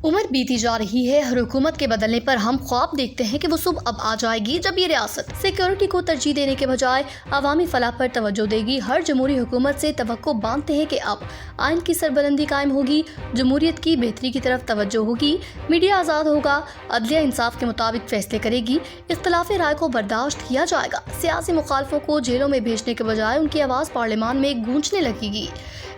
उम्र बीती जा रही है। हर हुकूमत के बदलने पर हम ख्वाब देखते हैं कि वो सुबह अब आ जाएगी जब ये रियासत सिक्योरिटी को तरजीह देने के बजाय अवामी फलाह पर तवज्जो देगी। हर जमहूरी हुकूमत से तवक्को बांधते हैं कि अब आइन की सरबलंदी कायम होगी, जमहूरियत की बेहतरी की तरफ तवज्जो होगी, मीडिया आज़ाद होगा, अदलिया इंसाफ के मुताबिक फैसले करेगी, इख्तिलाफ राय को बर्दाश्त किया जाएगा, सियासी मुखालफों को जेलों में भेजने के बजाय उनकी आवाज़ पार्लियामान में गूंजने लगेगी।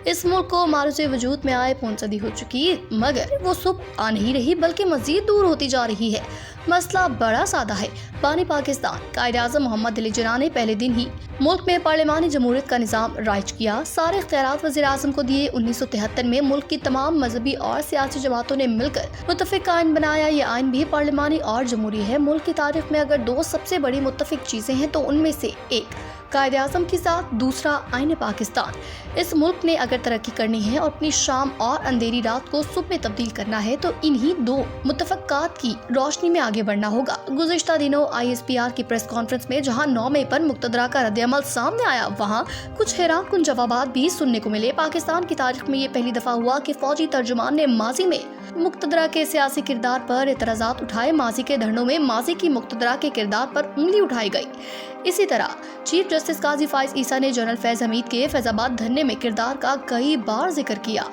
इस मुल्क को मारूज़ वजूद में आए 5 सदी हो चुकी, मगर वो सुबह आ नहीं रही बल्कि मजीद दूर होती जा रही है। मसला बड़ा सादा है। बानी पाकिस्तान कायद-ए-आज़म मोहम्मद अली जिन्ना ने पहले दिन ही मुल्क में पार्लियामानी जमहूरियत का निज़ाम राइज किया। सारे इख्तियारात वज़ीर-ए-आज़म को दिए। 1973 में मुल्क की तमाम मजहबी और सियासी जमातों ने मिलकर मुत्तफ़िक आइन बनाया। ये आइन भी पार्लियामानी और जमहूरी है। मुल्क की तारीख में अगर 2 सबसे बड़ी मुत्तफ़िक चीज़ें हैं तो उनमें से एक कायद-ए-आज़म के साथ, दूसरा आइन पाकिस्तान। इस मुल्क ने अगर तरक्की करनी है और अपनी शाम और अंधेरी रात को सुबह में तब्दील करना है तो इन्हीं 2 मुत्तफ़क़ात की रोशनी में आगे बढ़ना होगा। गुज़िश्ता दिनों ISPR की प्रेस कॉन्फ्रेंस में जहां 9 मई पर मुक़्तदरा का रद्द-ए-अमल सामने आया, वहां कुछ हैरान कुन जवाबात भी सुनने को मिले। पाकिस्तान की तारीख में ये पहली दफा हुआ कि फौजी तर्जुमान ने माजी में मुक़्तदरा के सियासी किरदार पर एतराज़ात उठाए। माजी के धरनों में माजी की मुक़्तदरा के किरदार पर उंगली उठाई गई। इसी तरह चीफ जस्टिस काजी फाइज ईसा ने जनरल फैज हमीद के फैजाबाद धरने में किरदार का कई बार जिक्र किया।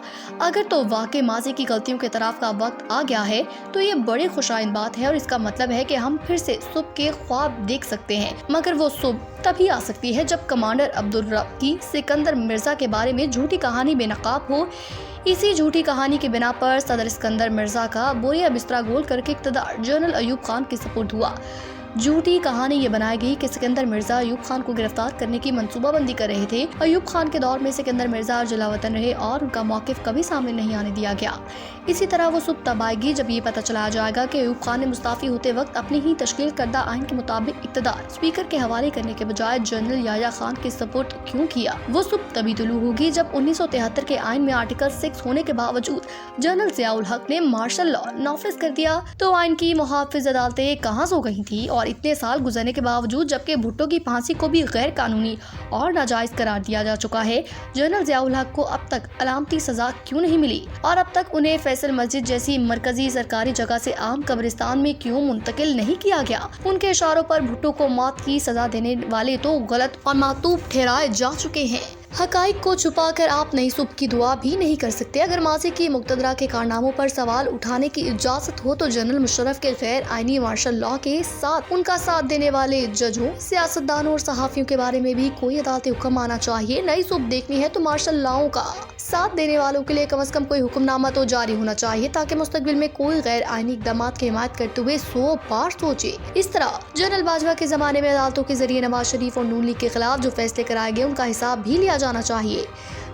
अगर तो वाकई माजी की गलतियों के तरफ का वक्त आ गया है तो ये बड़ी खुशाइन बात है और इसका मतलब है कि हम फिर से सुबह के ख्वाब देख सकते हैं, मगर वो सुबह तभी आ सकती है जब कमांडर अब्दुल रब की सिकंदर मिर्जा के बारे में झूठी कहानी बेनकाब हो। इसी झूठी कहानी के बिना पर सदर सिकंदर मिर्जा का बोरिया बिस्तरा गोल करके इक़्तिदार जनरल अयूब खान के सुपुर्द हुआ। झूठी कहानी ये बनाई गई कि सिकंदर मिर्जा अयूब खान को गिरफ्तार करने की मंसूबाबंदी कर रहे थे। अयूब खान के दौर में सिकंदर मिर्जा जलावतन रहे और उनका मौक़िफ़ कभी सामने नहीं आने दिया गया। इसी तरह वो सुबह तब आएगी जब ये पता चला जाएगा कि अयूब खान ने मुस्ताफ़ी होते वक्त अपनी ही तश्कील करदा आइन के मुताबिक इक़्तिदार स्पीकर के हवाले करने के बजाय जनरल याह्या खान के सपोर्ट क्यों किया। वो सुबह तभी तुलू होगी जब 1973 के आइन में आर्टिकल 6 होने के बावजूद जनरल ज़ियाउल हक ने मार्शल लॉ नाफिज कर दिया। तो आइन की मुहाफ़िज़ अदालतें कहाँ सो गई थी और इतने साल गुजरने के बावजूद जबकि भुट्टो की फांसी को भी गैर कानूनी और नाजायज करार दिया जा चुका है, जनरल ज़ियाउल हक को अब तक अलामती सजा क्यों नहीं मिली और अब तक उन्हें फैसल मस्जिद जैसी मरकजी सरकारी जगह से आम कब्रिस्तान में क्यों मुंतकिल नहीं किया गया। उनके इशारों पर भुट्टो को मौत की सजा देने वाले तो गलत और मातूब ठहराए जा चुके हैं। हकाइक को छुपा कर आप नई सुबह की दुआ भी नहीं कर सकते। अगर माजी की मुक़्तदरा के कारनामों पर सवाल उठाने की इजाज़त हो तो जनरल मुशर्रफ के गैर आइनी मार्शल लॉ के साथ उनका साथ देने वाले जजों, सियासतदानों और सहाफ़ियों के बारे में भी कोई अदालती हुक्म आना चाहिए। नई सुबह देखनी है तो मार्शल लॉ का साथ देने वालों के लिए कम से कम कोई हुक्मनामा तो जारी होना चाहिए ताकि मुस्तकबिल में कोई गैर आइनी इक़दाम की हिमायत करते हुए 100 बार सोचे। इस तरह जनरल बाजवा के ज़माने में अदालतों के जरिए नवाज शरीफ और नून लीग के खिलाफ जो फैसले कराए गए उनका हिसाब भी लिया जाना चाहिए।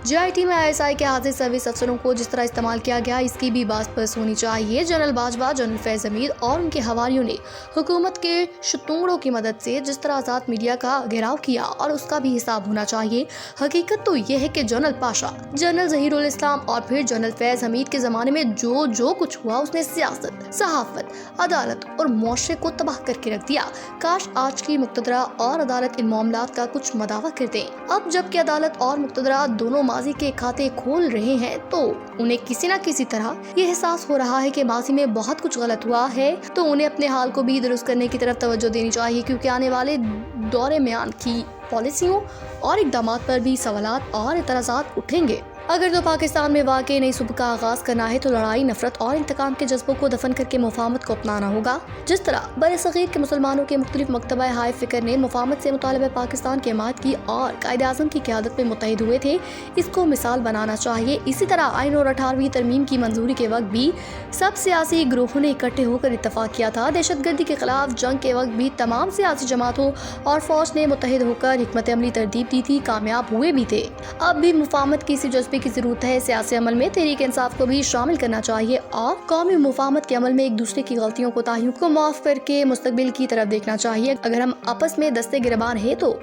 JIT में ISI के हाजिर सर्विस अफसरों को जिस तरह इस्तेमाल किया गया इसकी भी बात बस होनी चाहिए। जनरल बाजवा, जनरल फैज हमीद और उनके हवारियों ने हुकूमत के शतूरों की मदद से जिस तरह आज़ाद मीडिया का घेराव किया और उसका भी हिसाब होना चाहिए। हकीकत तो यह है कि जनरल पाशा, जनरल ज़हीरुल इस्लाम और फिर जनरल फैज हमीद के ज़माने में जो कुछ हुआ उसने सियासत, सहाफ़त, अदालत और मुआशरे को तबाह करके रख दिया। काश आज की मुक़्तदरा और अदालत इन मामलात का कुछ मदावा कर दें। अब जबकि अदालत और मुक़्तदरा दोनों माजी के खाते खोल रहे हैं तो उन्हें किसी न किसी तरह ये एहसास हो रहा है कि माजी में बहुत कुछ गलत हुआ है, तो उन्हें अपने हाल को भी दुरुस्त करने की तरफ तवज्जो देनी चाहिए, क्योंकि आने वाले दौरे म्यान की पॉलिसियों और इक़दामात पर भी सवालात और एतराज़ात उठेंगे। अगर तो पाकिस्तान में वाकई नई सुबह का आगाज करना है तो लड़ाई, नफरत और इंतकाम के जज्बों को दफन करके मुफाहमत को अपनाना होगा। जिस तरह बरसग़ीर के मुसलमानों के मुख्तलिफ मकतबा हाय फिक्र ने मुफाहमत से मुतालिबा पाकिस्तान की हिमायत की और कायद-ए-आज़म की क़यादत में मुत्तहिद हुए थे, इसको मिसाल बनाना चाहिए। इसी तरह आइन और 18वीं तरमीम की मंजूरी के वक्त भी सब सियासी ग्रुपों ने इकट्ठे होकर इत्तफाक किया था। दहशतगर्दी के खिलाफ जंग के वक्त भी तमाम सियासी जमातों और फौज ने मुत्तहिद होकर हिकमत अमली तरतीब दी थी, कामयाब हुए भी थे। अब भी मुफाहमत की इसी जज्बे की जरूरत है। सियासी अमल में तहरीक इंसाफ को भी शामिल करना चाहिए और कौमी मुफाहमत के अमल में एक दूसरे की गलतियों कोताहियों को माफ करके मुस्तकबिल की तरफ देखना चाहिए। अगर हम आपस में दस्ते गिरबान है तो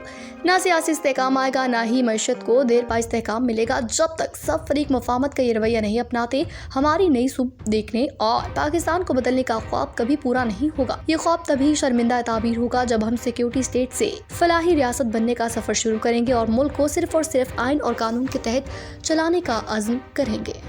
ना सियासी इस्तेहकाम आएगा, ना ही मईशत को देर पा इस्तेहकाम मिलेगा। जब तक सब फरीक मुफाहमत का ये रवैया नहीं अपनाते, हमारी नई सुबह देखने और पाकिस्तान को बदलने का ख्वाब कभी पूरा नहीं होगा। ये ख्वाब तभी शर्मिंदा ताबीर होगा जब हम सिक्योरिटी स्टेट से फलाही रियासत बनने का सफर शुरू करेंगे और मुल्क को सिर्फ और सिर्फ आइन और कानून के तहत चलाने का अज़्म करेंगे।